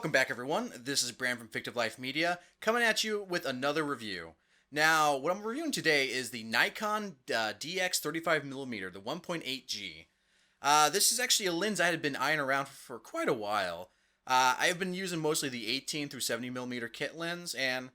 Welcome back, everyone. This is Bram from Fictive Life Media, coming at you with another review. Now, what I'm reviewing today is the Nikon DX35mm, the 1.8G. This is actually a lens I had been eyeing around for quite a while. I've been using mostly the 18 through 70mm kit lens, and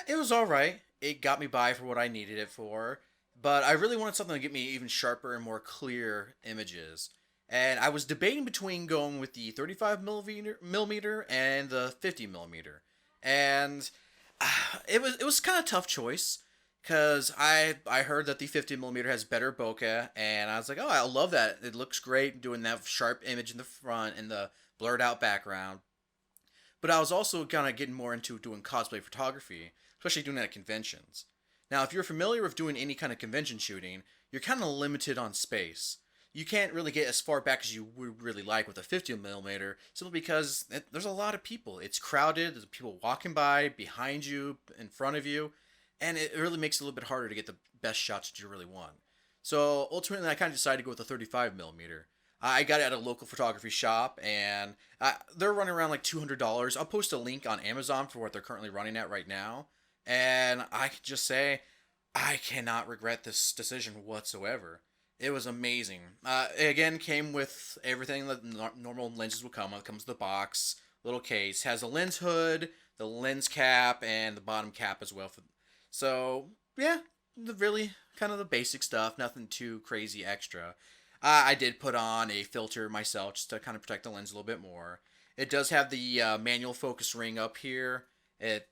it was alright. It got me by for what I needed it for, but I really wanted something to get me even sharper and more clear images. And I was debating between going with the 35mm and the 50mm. And it was kind of a tough choice because I heard that the 50mm has better bokeh, and I was like, oh, I love that. It looks great doing that sharp image in the front and the blurred out background. But I was also kind of getting more into doing cosplay photography, especially doing that at conventions. Now, if you're familiar with doing any kind of convention shooting, you're kind of limited on space. You can't really get as far back as you would really like with a 50mm, simply because there's a lot of people. It's crowded, there's people walking by, behind you, in front of you, and it really makes it a little bit harder to get the best shots that you really want. So ultimately, I kind of decided to go with the 35mm. I got it at a local photography shop, and they're running around like $200. I'll post a link on Amazon for what they're currently running at right now, and I can just say, I cannot regret this decision whatsoever. It was amazing. It again came with everything that normal lenses will come with. It comes with the box, little case, has a lens hood, the lens cap, and the bottom cap as well. So yeah, really kind of the basic stuff. Nothing too crazy extra. I did put on a filter myself just to kind of protect the lens a little bit more. It does have the manual focus ring up here. It's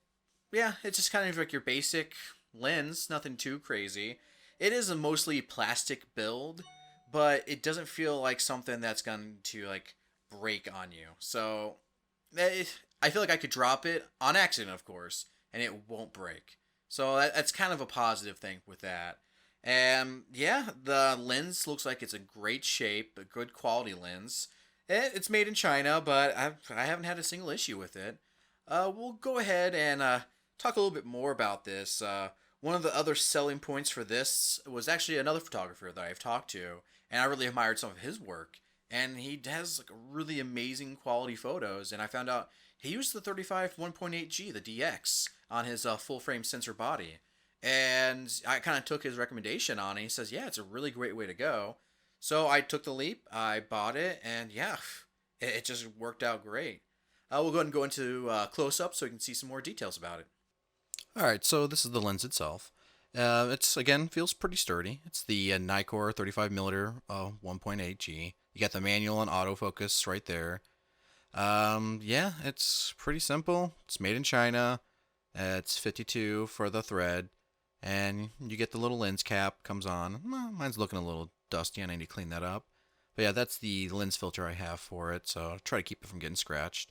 just kind of like your basic lens. Nothing too crazy. It is a mostly plastic build, but it doesn't feel like something that's going to like break on you. So I feel like I could drop it on accident, of course, and it won't break. So that's kind of a positive thing with that. And yeah, the lens looks like it's a great shape, a good quality lens. It's made in China, but I haven't had a single issue with it. We'll go ahead and talk a little bit more about this. One of the other selling points for this was actually another photographer that I've talked to, and I really admired some of his work. And he has like really amazing quality photos, and I found out he used the 35 1.8G, the DX, on his full frame sensor body. And I kind of took his recommendation on it. He says, yeah, it's a really great way to go. So I took the leap, I bought it, and yeah, it just worked out great. We'll go ahead and go into close-up so you can see some more details about it. Alright, so this is the lens itself. It's, again, feels pretty sturdy. It's the Nikon 35mm 1.8G. You got the manual and autofocus right there. Yeah, it's pretty simple. It's made in China. It's 52 for the thread. And you get the little lens cap, comes on. Well, mine's looking a little dusty, and I need to clean that up. But yeah, that's the lens filter I have for it, so I'll try to keep it from getting scratched.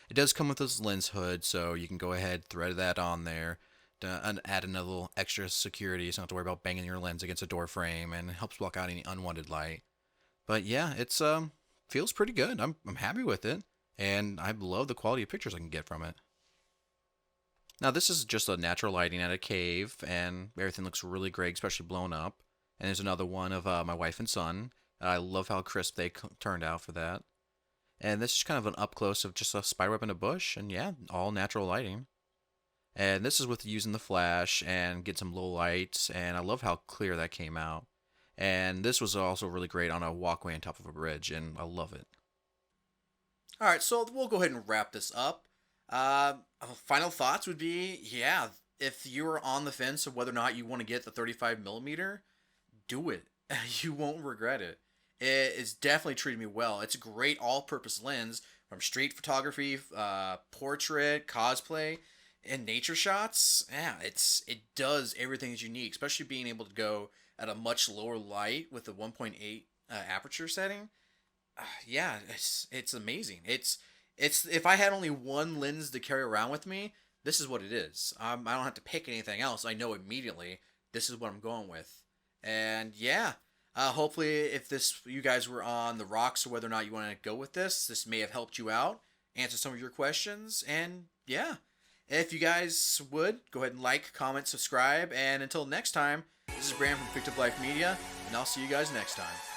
It does come with this lens hood, so you can go ahead, thread that on there, and add another little extra security, so you don't have to worry about banging your lens against a door frame, and it helps block out any unwanted light. But yeah, it's feels pretty good. I'm happy with it, and I love the quality of pictures I can get from it. Now this is just a natural lighting at a cave, and everything looks really great, especially blown up. And there's another one of my wife and son. I love how crisp they turned out for that. And this is kind of an up close of just a spiderweb in a bush, and yeah, all natural lighting. And this is with using the flash and get some low lights, and I love how clear that came out. And this was also really great on a walkway on top of a bridge, and I love it. Alright, so we'll go ahead and wrap this up. Final thoughts would be, yeah, if you're on the fence of whether or not you want to get the 35mm, do it. You won't regret it. It's definitely treated me well. It's a great all-purpose lens from street photography, portrait, cosplay, and nature shots. Yeah, it does everything that you need, especially being able to go at a much lower light with the 1.8 aperture setting. Yeah, it's amazing. It's if I had only one lens to carry around with me, this is what it is. I don't have to pick anything else. I know immediately this is what I'm going with. And yeah. Hopefully, if you guys were on the rocks or whether or not you want to go with this may have helped you out, answer some of your questions, and yeah. If you guys would, go ahead and like, comment, subscribe, and until next time, this is Bram from Fictive Life Media, and I'll see you guys next time.